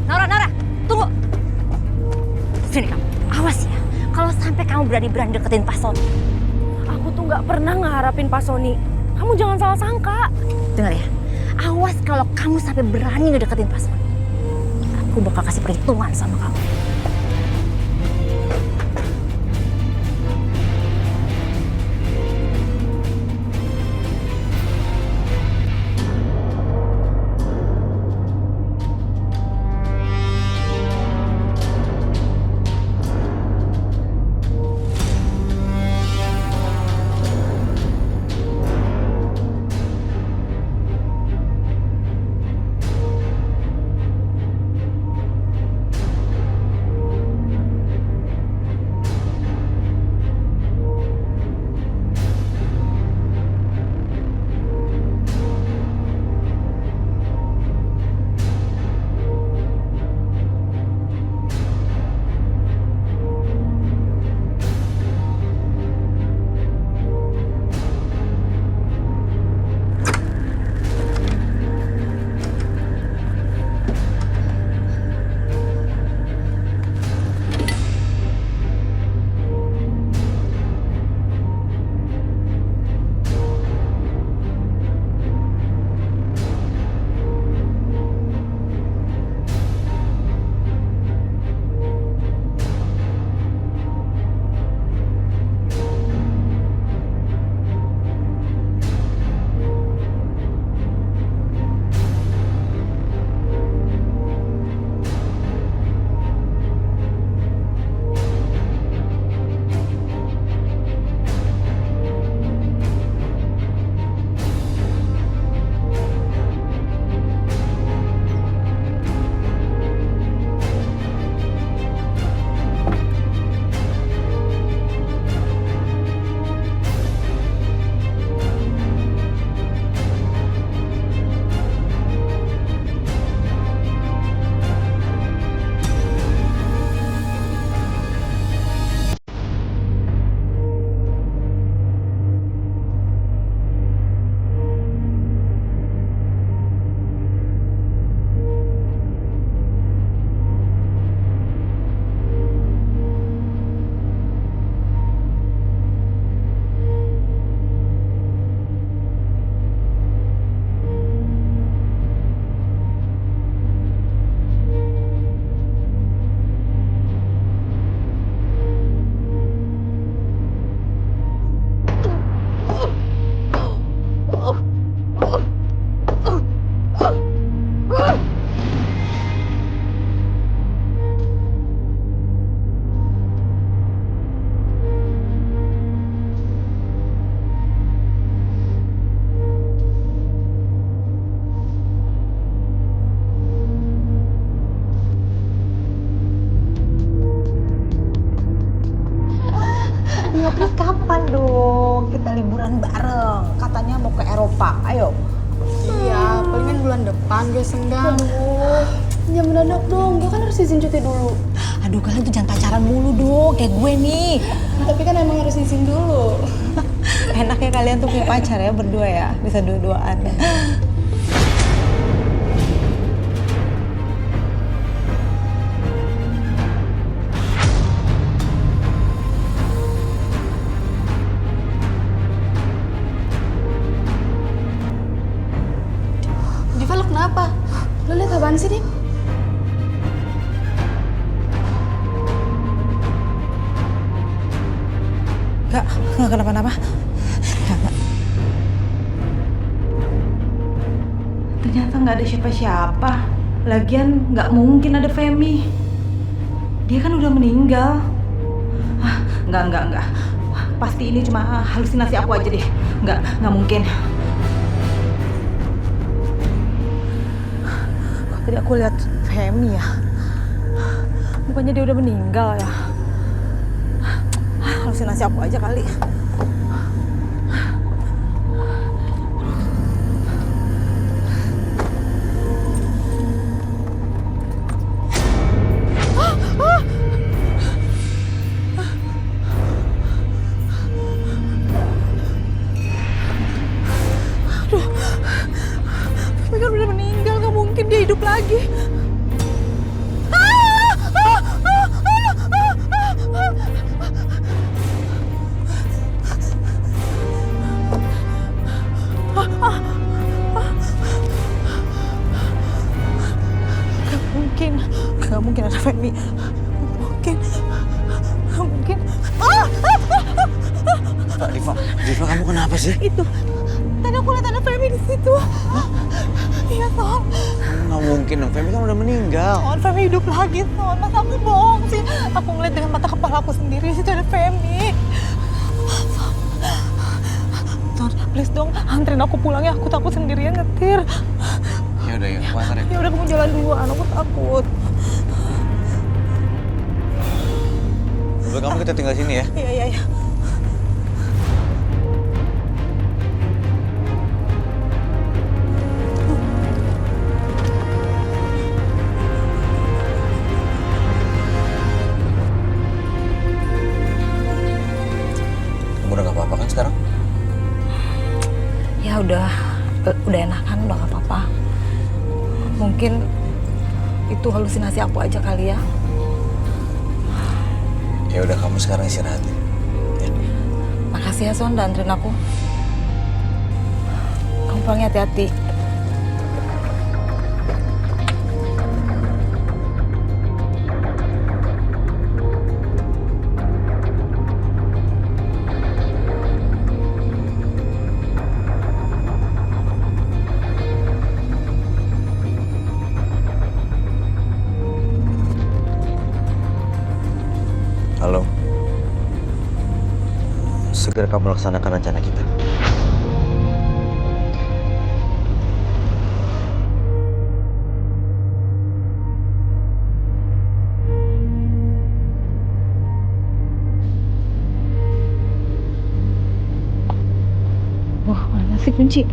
Naura, tunggu. sampai kamu berani-berani deketin Pak Sony? Aku tuh nggak pernah ngeharapin Pak Sony. Kamu jangan salah sangka. Dengar ya, awas kalau kamu sampai berani ngedeketin Pak Sony. Aku bakal kasih perhitungan sama kamu. Terus kapan dong kita liburan bareng? Katanya mau ke Eropa, ayo. Iya, palingan bulan depan gue senggang. Aduh, jangan mendadak dong, gue kan harus izin cuti dulu. Aduh, kalian tuh jangan pacaran mulu dong, kayak gue nih. Tapi kan emang harus izin dulu. Enaknya kalian tuh punya pacar ya, berdua ya, bisa dua-duaan. Diva, lo kenapa? Lo liat apaan sih, Dik? Nggak kenapa-napa. Ternyata nggak ada siapa-siapa. Lagian nggak mungkin ada Femi. Dia kan udah meninggal. Nggak. Pasti ini cuma halusinasi aku aja deh. Nggak mungkin. Kok tadi aku lihat Femi ya? Bukannya dia udah meninggal ya? Halusinasi aku aja kali. Aduh, Femi kan udah meninggal, gak mungkin dia hidup lagi. Gak mungkin ada Femi. Mungkin. Diva, kamu kenapa sih? Itu. Tadi aku lihat ada Femi di situ. Iya, Son. Nggak mungkin dong, Femi kan udah meninggal. Son, Femi hidup lagi, Son. Masa aku bohong sih? Aku ngeliat dengan mata kepala aku sendiri, di situ ada Femi. Son, please dong, anterin aku pulang ya. Aku takut sendirian nyetir. Ya udah, aku antarin. Ya udah, kamu jalan duluan. Aku takut. Udah, kamu kita tinggal sini ya. Iya. Kamu udah gak apa-apa kan sekarang? Ya udah enakan, udah gak apa-apa. Mungkin itu halusinasi aku aja kali ya. Ya udah, kamu sekarang istirahat. Ya. Makasih ya, Son, udah anterin aku. Kamu pulangnya hati-hati. Halo. Segera kamu laksanakan rencana kita. Wah, mana sih kunci?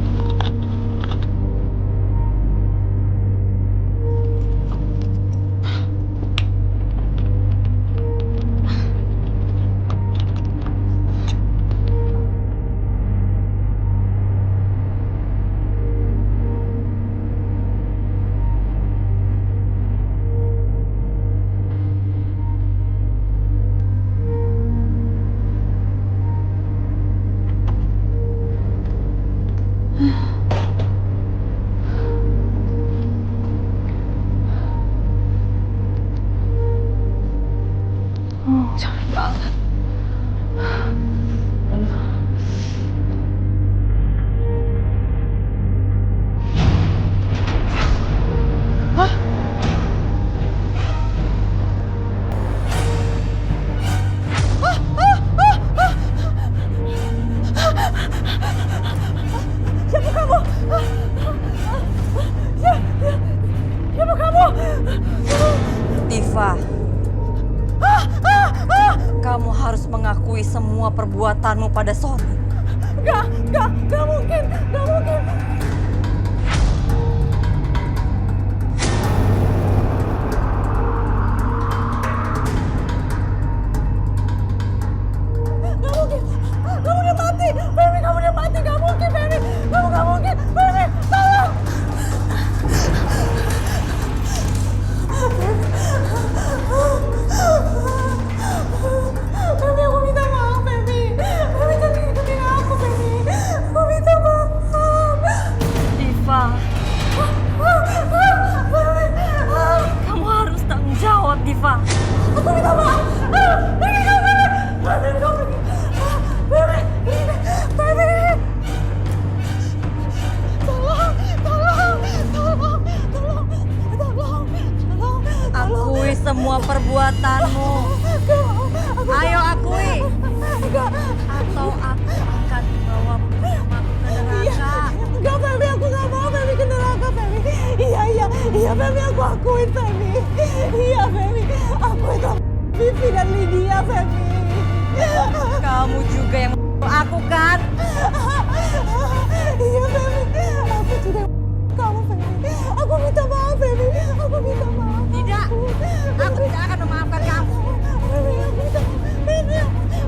Capek banget. Diva, kamu harus mengakui semua perbuatanmu pada Sony. Gak mungkin. Kamu udah mati, Femi, kamu udah mati. Gak mungkin, Femi. Kamu gak mungkin, Femi. Tolong. Femi, aku minta maaf, Femi. Femi, jangan ikutin aku, Femi. Aku minta maaf. Diva, kamu harus tanggung jawab, Diva. Aku minta maaf. Pergi kamu, Femi. Femi, kamu pergi. Femi. Tolong. Akui semua perbuatanmu. Ayo akui. Atau aku akan membawa bersamaku ke neraka. Enggak, Femi, aku gak mau Femi ke neraka, Femi. Iya, Femi, aku akuin, Femi. Iya, Femi, aku itu Vivi dan Lydia, Femi. Kamu juga yang aku kan? Iya, Femi, aku juga kamu, Femi. Aku minta maaf, Femi. Aku minta maaf. Tidak, aku tidak akan memaafkan kamu. Femi, aku minta maaf.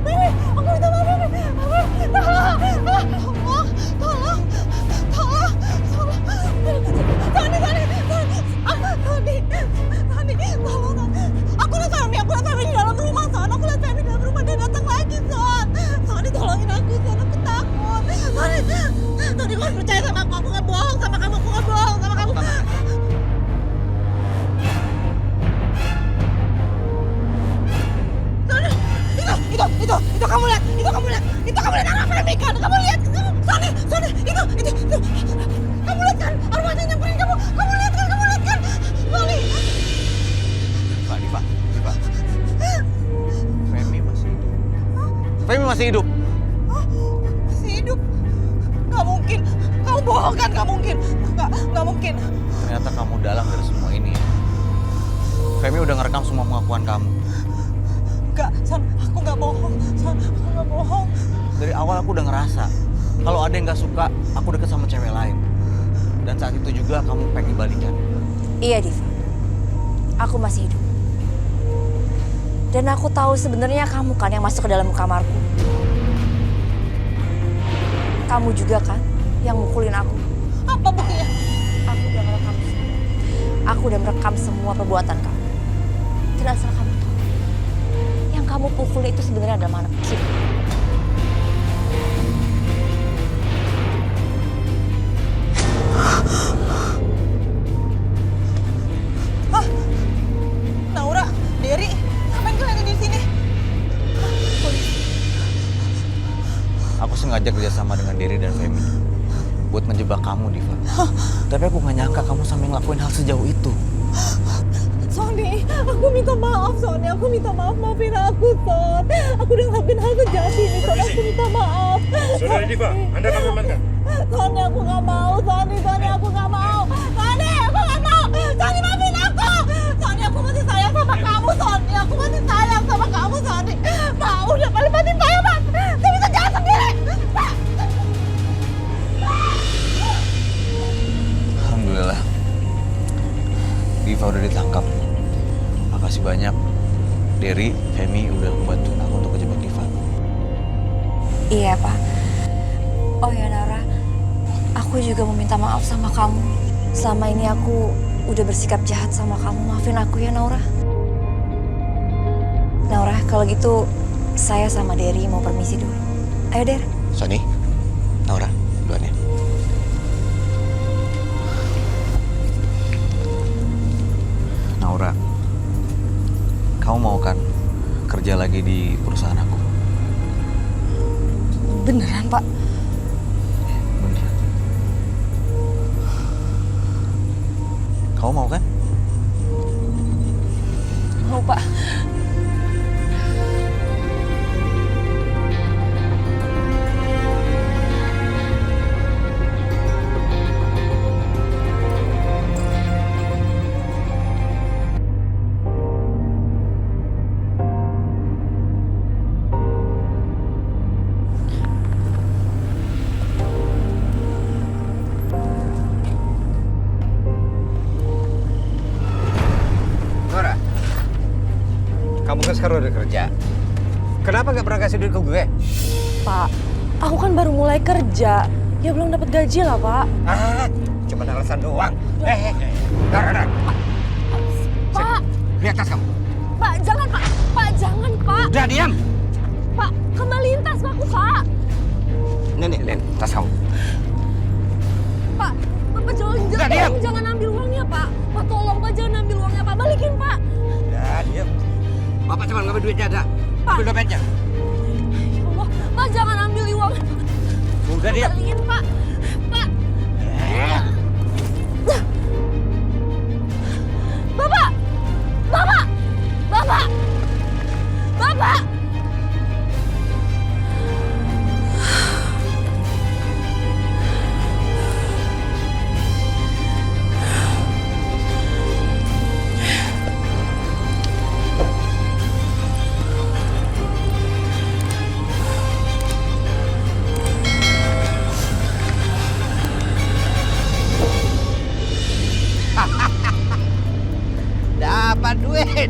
Femi, aku minta maaf, Femi. Tolong. Tony, tolong. Aku lihat Femi di dalam rumah, Son. Aku lihat Femi di dalam rumah, dia datang lagi, Son. Tony, tolongin aku, Son. Aku takut. Tony, kau harus percaya sama aku. Aku gak bohong sama kamu. Itu. Kamu lihat kan? Arwahnya nyamperin kamu. Kamu lihat kan? Bali. Diva. Femi masih hidup. Femi masih hidup. Masih hidup? Gak mungkin. Kamu bohong kan? Gak mungkin. Gak mungkin. Ternyata kamu dalang dari semua ini ya. Femi udah ngerekam semua pengakuan kamu. Enggak, Son, aku gak bohong. Son, aku gak bohong. Dari awal aku udah ngerasa kalau ada yang gak suka, aku deket sama cewek lain. Dan saat itu juga kamu pengen balikan. Iya, Diva. Aku masih hidup. Dan aku tahu sebenarnya kamu kan yang masuk ke dalam kamarku. Kamu juga kan yang mukulin aku. Apa buktinya? Aku udah merekam semua perbuatan kamu. Dan asal kamu tahu, yang kamu pukul itu sebenarnya adalah anak kita. Hah? Naura, Derry, ngapain kalian ada di sini? Aku sengaja kerjasama dengan Derry dan Femi buat ngejebak kamu, Diva. Tapi aku gak nyangka kamu sampai ngelakuin hal sejauh itu. Sony, aku minta maaf, Sony. Aku minta maaf, maafin aku, Son. Aku udah ngelakuin hal sejati ini, Son. Aku minta maaf. Saudari Diva, Anda kami amankan. Sony, aku gak mau. Sony, aku gak mau. Sony, aku gak mau. Sony, maafin aku. Sony, aku masih sayang sama kamu, Sony. Aku masih sayang sama kamu, Sony. Pak, udah paling mati saya, Pak. Saya bisa jalan sendiri. Pak. Alhamdulillah. Diva udah ditangkap. Makasih banyak. Derry, Femi udah membantuin aku untuk ngejebak Diva. Iya, Pak. Oh ya, Naura. Aku juga mau minta maaf sama kamu. Selama ini aku udah bersikap jahat sama kamu. Maafin aku ya, Naura. Naura, kalau gitu saya sama Derry mau permisi dulu. Ayo, Der. Sony, Naura, duluan ya. Naura, kamu mau kan kerja lagi di perusahaan aku? Beneran, Pak? Beneran. Kamu mau kan? Mau, Pak. Nora, kamu kan sekarang udah kerja. Kenapa nggak pernah kasih duit ke gue? Pak, aku kan baru mulai kerja. Ya belum dapat gaji lah, Pak. Cuma alasan doang. Nora. Pak! Lihat tas kamu. Pak, jangan, Pak! Pak, jangan, Pak! Udah diam. Pak, kembaliin tas aku, Pak! Nih, tas kamu. Pak, Bapak jangan ambil uangnya, Pak. Pak, tolong, Pak, jangan ambil uangnya, Pak. Balikin, Pak. Udah diam. Bapak cuma ngambil duitnya ada. Pak. Ambil dompetnya. Ya Allah, Pak, jangan ambil uang. Udah diam. Balikin, Pak. Pak. Bapak! Bapak! Bapak! Bapak! Dapat duit.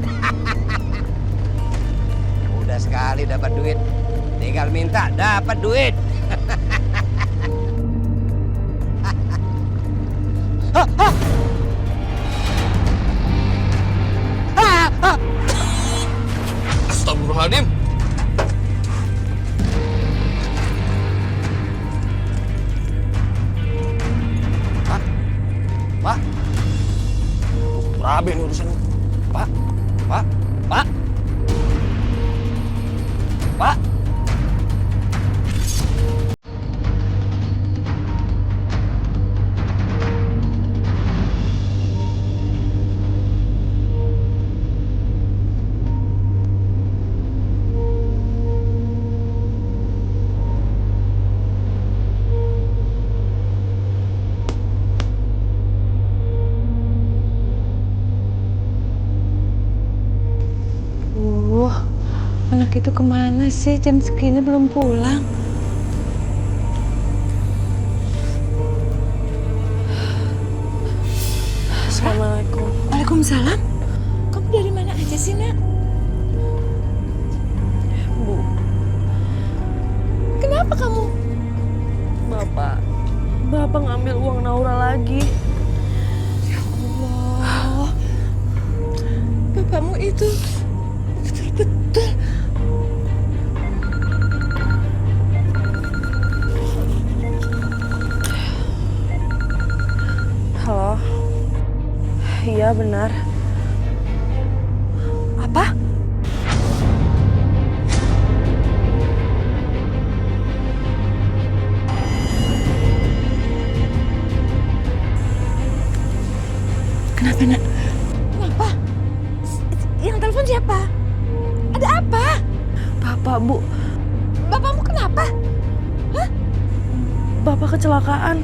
Mudah sekali dapat duit. Tinggal minta, dapat duit. Astagfirullahaladzim. Pak. Berabe nih urusan. Pak. Pak. Pak. Pak. Aduh, anak itu kemana sih? Jam segini belum pulang. Assalamualaikum. Waalaikumsalam. Kamu dari mana aja sih, Nak? Bu, Kenapa kamu? Bapak ngambil uang Naura lagi. Ya Allah. Bapakmu itu betul-betul. Halo. Iya benar. Apa? Kenapa, Nak? Kenapa? Yang telepon siapa? Ada apa? Bapak, Bu. Bapakmu kenapa? Hah? Bapak kecelakaan.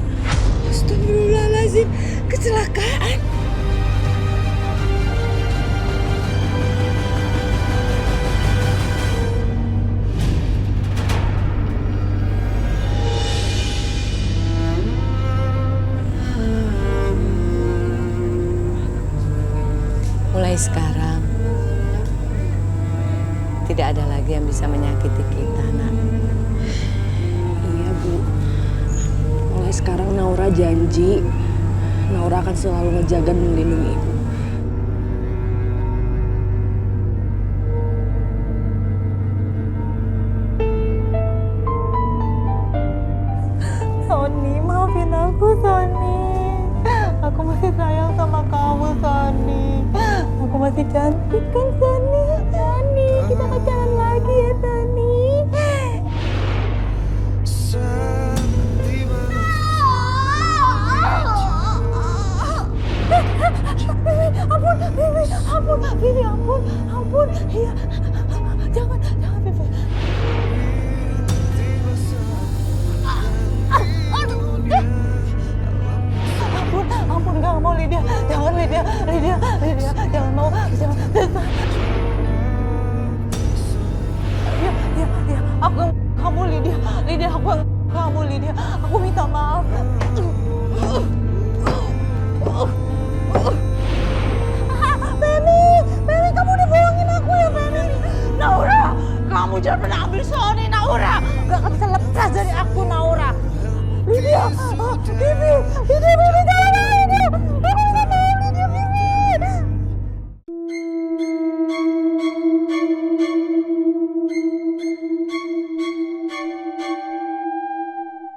Astagfirullahaladzim, kecelakaan. Mulai sekarang, tidak ada lagi yang bisa menyakiti kita, Nak. Iya, Bu. Mulai sekarang Naura janji, Naura akan selalu ngejaga dan melindungi Ibu. Sony, maafin aku, Sony. Aku masih sayang sama kamu, Sony. Aku masih cantik kan, Sony? Sony, kita pacaran lagi ya, Sony. Bibi, ampun, iya, jangan, Bibi. Ampun, gak mau Lydia, jangan Lydia, jangan mau, jangan. Ya, aku kamu Lydia, aku kamu Lydia, aku minta maaf. Femi, kamu udah bohongin aku ya, Femi. Naura, kamu jangan pernah ambil Sony, Naura. Gak akan bisa lepas dari aku, Naura. Lydia, Bibi,